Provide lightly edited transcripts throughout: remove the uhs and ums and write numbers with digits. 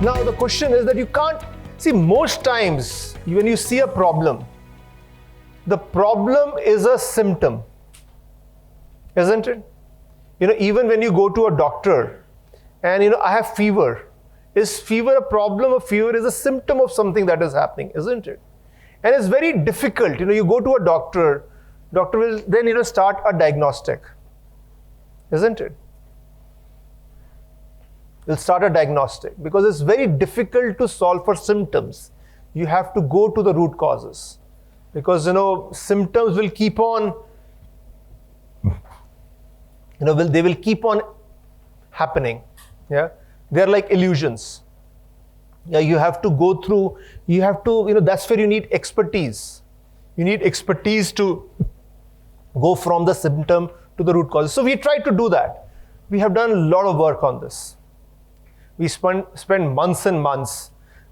Now the question is that you can't see, most times when you see a problem, the problem is a symptom, isn't it? Even when you go to a doctor and I have fever, is fever a problem? Or fever is a symptom of something that is happening, isn't it? And it's very difficult. You go to a doctor will then start a diagnostic, isn't it? Will start a diagnostic because it's very difficult to solve for symptoms. You have to go to the root causes because symptoms will keep on they will keep on happening. They're like illusions. You have to go through, that's where you need expertise. You need expertise to go from the symptom to the root cause. So we try to do that. We have done a lot of work on this. We spend months and months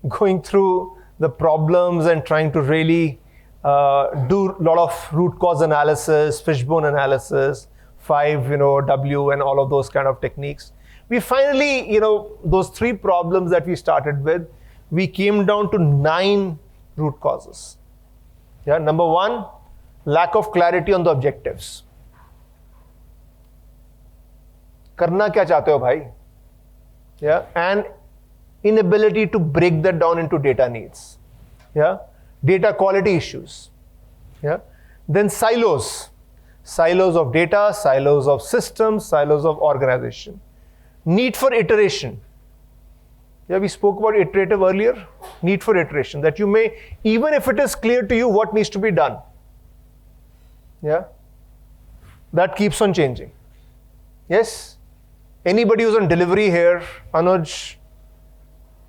going through the problems and trying to really do a lot of root cause analysis, fishbone analysis, 5W and all of those kind of techniques. We finally, those 3 problems that we started with, we came down to 9 root causes. Number 1, lack of clarity on the objectives. Karna kya chahte ho bhai? And inability to break that down into data needs. Data quality issues. Then silos of data, silos of systems, silos of organization. Need for iteration. We spoke about iterative earlier. Need for iteration, that you may, even if it is clear to you what needs to be done, that keeps on changing. Yes? Anybody who's on delivery here, Anuj,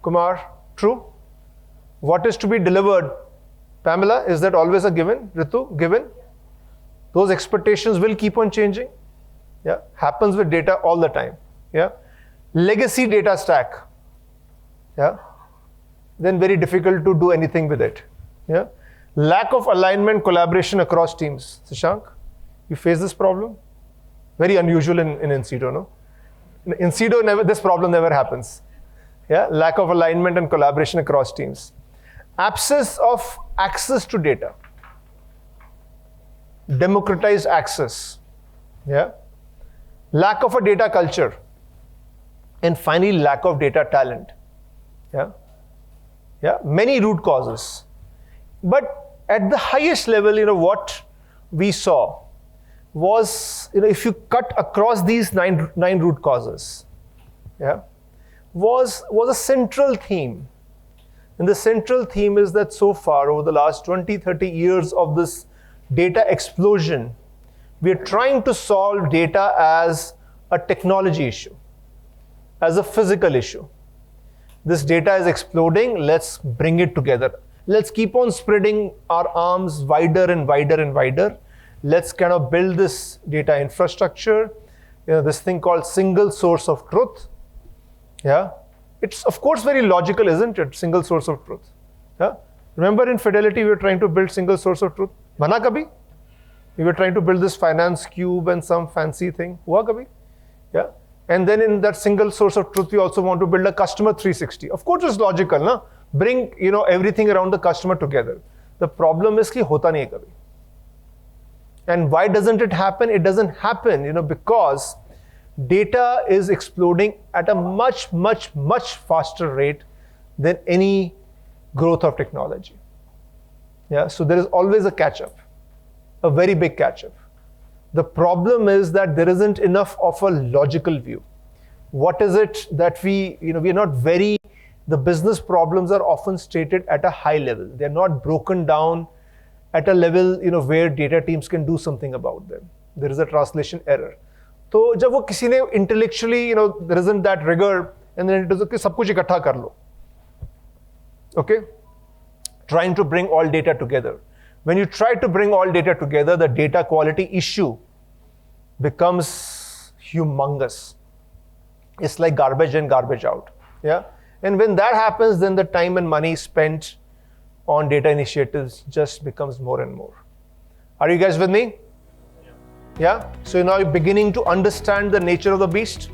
Kumar, true? What is to be delivered? Pamela, is that always a given? Ritu, given? Those expectations will keep on changing. Happens with data all the time. Legacy data stack. Then very difficult to do anything with it. Lack of alignment, collaboration across teams. Shashank, you face this problem? Very unusual in Incedo, no? In Incedo, this problem never happens. Lack of alignment and collaboration across teams. Absence of access to data. Democratized access. Lack of a data culture. And finally, lack of data talent. Many root causes. But at the highest level, what we saw was, if you cut across these nine root causes, was a central theme. And the central theme is that so far, over the last 20, 30 years of this data explosion, we are trying to solve data as a technology issue, as a physical issue. This data is exploding, let's bring it together. Let's keep on spreading our arms wider and wider and wider. Let's kind of build this data infrastructure, this thing called single source of truth. It's of course very logical, isn't it? Single source of truth. Remember in Fidelity, we were trying to build single source of truth. Bana kabhi? We were trying to build this finance cube and some fancy thing. Hua kabhi? And then in that single source of truth, we also want to build a customer 360. Of course, it's logical, na? Bring everything around the customer together. The problem is ki hota nahi hai kabhi. And why doesn't it happen? It doesn't happen, because data is exploding at a much, much, much faster rate than any growth of technology. So there is always a catch-up, a very big catch-up. The problem is that there isn't enough of a logical view. What is it that we are not the business problems are often stated at a high level. They're not broken down at a level, where data teams can do something about them. There is a translation error. So, जब वो किसी ने intellectually, there isn't that rigor, and then it is okay, सब कुछ इकट्ठा कर लो. Okay? Trying to bring all data together. When you try to bring all data together, the data quality issue becomes humongous. It's like garbage in, garbage out. And when that happens, then the time and money spent on data initiatives just becomes more and more. Are you guys with me? So now you're beginning to understand the nature of the beast?